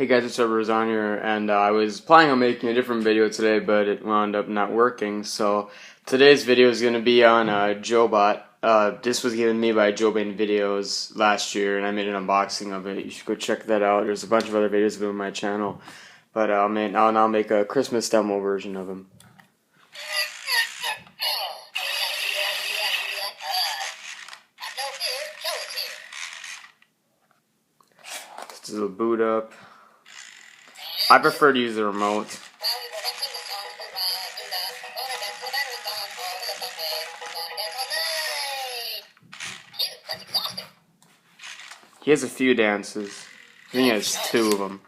Hey guys, it's Joebot on here, and I was planning on making a different video today, but it wound up not working. So today's video is going to be on Joebot. This was given me by Joebot Videos last year, and I made an unboxing of it. You should go check that out. There's a bunch of other videos of him on my channel, but I'll now make a Christmas demo version of him. This is a boot up. I prefer to use the remote. He has a few dances. I think he has 2 of them.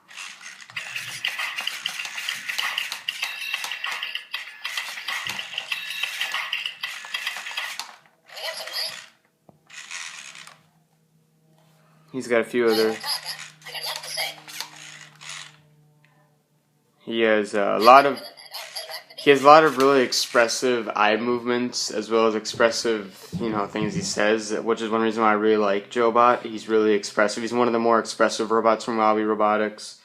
He's got a few other. He has a lot of really expressive eye movements, as well as expressive, things he says, which is one reason why I really like Joebot. He's really expressive. He's one of the more expressive robots from Wowie Robotics.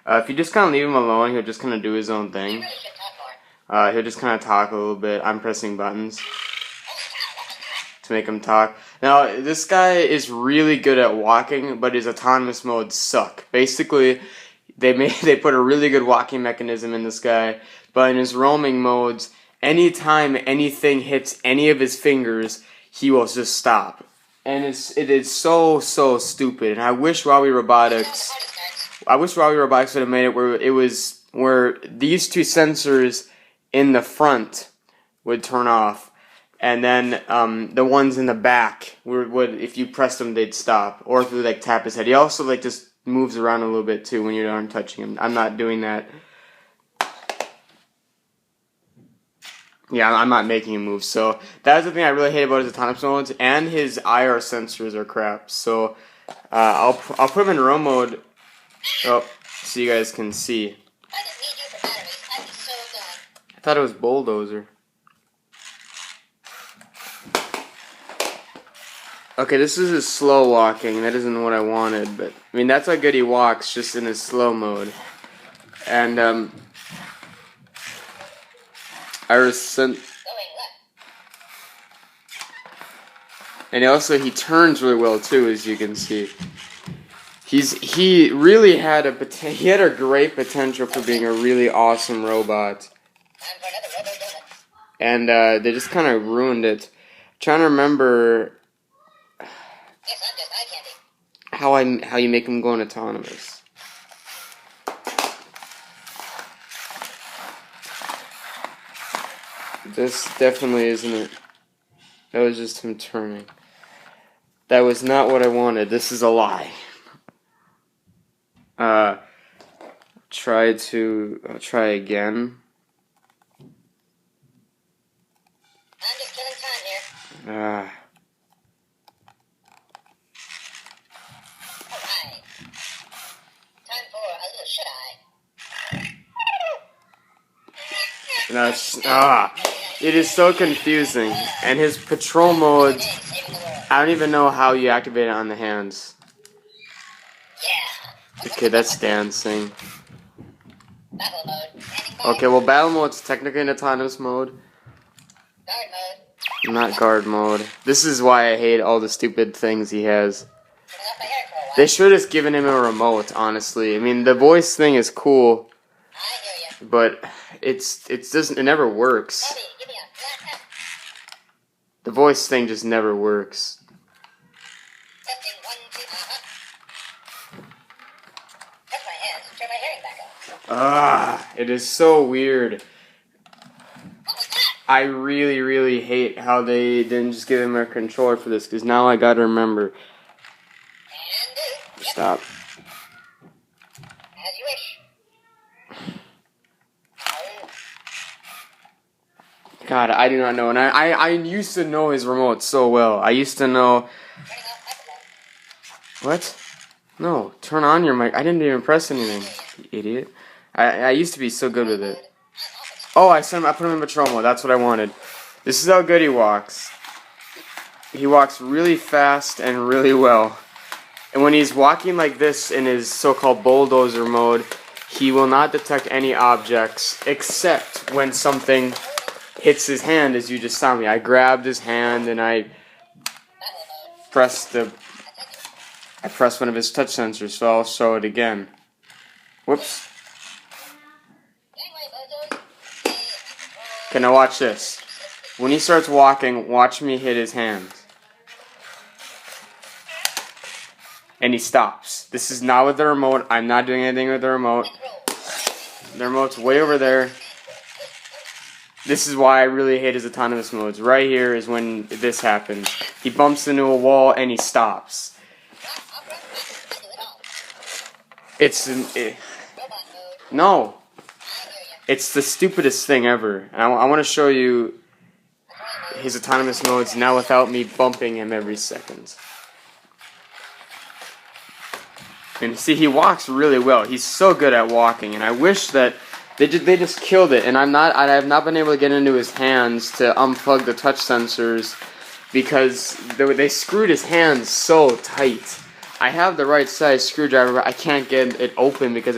If you just kind of leave him alone, he'll just kind of do his own thing. He'll just kind of talk a little bit. I'm pressing buttons to make him talk. Now, this guy is really good at walking, but his autonomous modes suck. Basically, they put a really good walking mechanism in this guy, but in his roaming modes, anytime anything hits any of his fingers, he will just stop. And it is so stupid. And I wish Wowie Robotics would have made it where these 2 sensors in the front would turn off, and then the ones in the back would if you pressed them, they'd stop, or if you tap his head. He also just moves around a little bit too when you're done touching him. I'm not doing that. Yeah, I'm not making him move. So that's the thing I really hate about his autonomous modes, and his IR sensors are crap. So I'll put him in roam mode. Oh, so you guys can see. I thought it was bulldozer. Okay, this is his slow walking. That isn't what I wanted, but I mean that's how good he walks, just in his slow mode. And and also he turns really well too, as you can see. He really had a great potential for being a really awesome robot. And they just kind of ruined it. I'm trying to remember how you make him go in autonomous. This definitely isn't it. That was just him turning. That was not what I wanted. This is a lie. I'll try again. I'm just killing time here. Alright. Time for a little should-eye. It is so confusing. And his patrol modes, I don't even know how you activate it on the hands. Yeah. Okay, that's dancing. Battle mode. Okay, well, battle mode's technically an autonomous mode. Guard mode. Not guard mode. This is why I hate all the stupid things he has. Putting up my hair for a while. They should have just given him a remote, honestly. I mean, the voice thing is cool, I hear you. but it never works. Buddy, give me a flat tap. The voice thing just never works. Testing 1, 2, Touch my hands. Turn my hearing back up. It is so weird. What was that? I really hate how they didn't just give him a controller for this, because now I gotta remember. And do. Yep. Stop. As you wish. Oh. God, I do not know, and I used to know his remote so well. I used to know. Turning off microphone. What? No, turn on your mic. I didn't even press anything, you idiot. I used to be so good with it. Oh, I put him in patrol mode. That's what I wanted. This is how good he walks. He walks really fast and really well. And when he's walking like this in his so-called bulldozer mode, he will not detect any objects except when something hits his hand, as you just saw me. I grabbed his hand and I pressed one of his touch sensors, so I'll show it again. Whoops. Okay, now watch this. When he starts walking, watch me hit his hand. And he stops. This is not with the remote. I'm not doing anything with the remote. The remote's way over there. This is why I really hate his autonomous modes. Right here is when this happens. He bumps into a wall and he stops. No. It's the stupidest thing ever. And I want to show you his autonomous modes now without me bumping him every second. And see, he walks really well. He's so good at walking, and I wish that they just killed it. And I have not been able to get into his hands to unplug the touch sensors because they screwed his hands so tight. I have the right size screwdriver, but I can't get it open because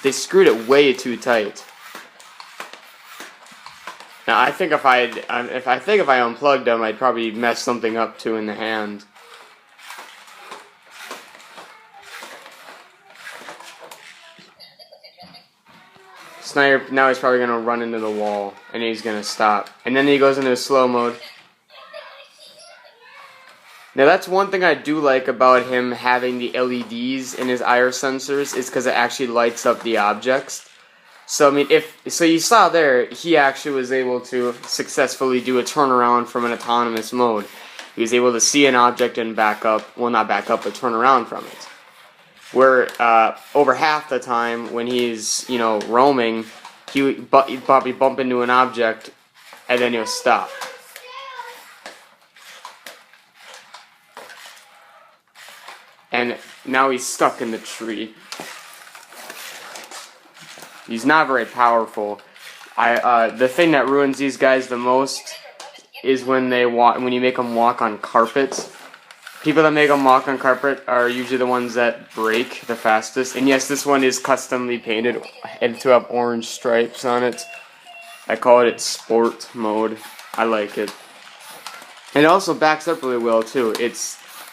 they screwed it way too tight. Now I think if I unplugged them, I'd probably mess something up too in the hand. So now he's probably gonna run into the wall and he's gonna stop. And then he goes into slow mode. Now that's one thing I do like about him having the LEDs in his IR sensors is because it actually lights up the objects. So I mean, so you saw there, he actually was able to successfully do a turnaround from an autonomous mode. He was able to see an object and back up, well not back up, but turn around from it. Where over half the time when he's roaming, he'd probably bump into an object and then he'll stop. And now he's stuck in the tree. He's not very powerful. The thing that ruins these guys the most is when you make them walk on carpet. People that make them walk on carpet are usually the ones that break the fastest. And yes, this one is customly painted and to have orange stripes on it. I call it sport mode. I like it. And it also backs up really well too. It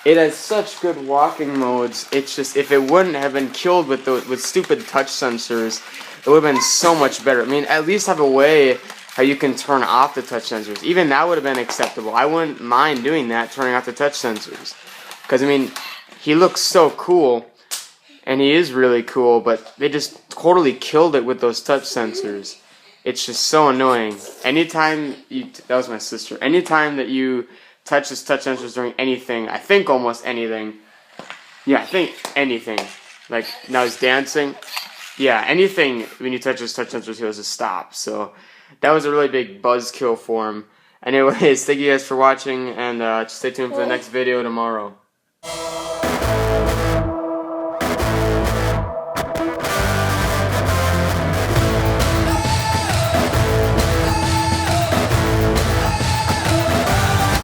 has such good walking modes. It's just, if it wouldn't have been killed with stupid touch sensors, it would have been so much better. I mean, at least have a way how you can turn off the touch sensors. Even that would have been acceptable. I wouldn't mind doing that, turning off the touch sensors. Because, I mean, he looks so cool, and he is really cool, but they just totally killed it with those touch sensors. It's just so annoying. That was my sister. Anytime that you touch his touch sensors during anything, I think almost anything. Yeah, I think anything. Like, now he's dancing. Yeah, anything, when you touch his touch sensors, he has to stop. So that was a really big buzzkill for him. Anyways, thank you guys for watching, and just stay tuned for the next video tomorrow.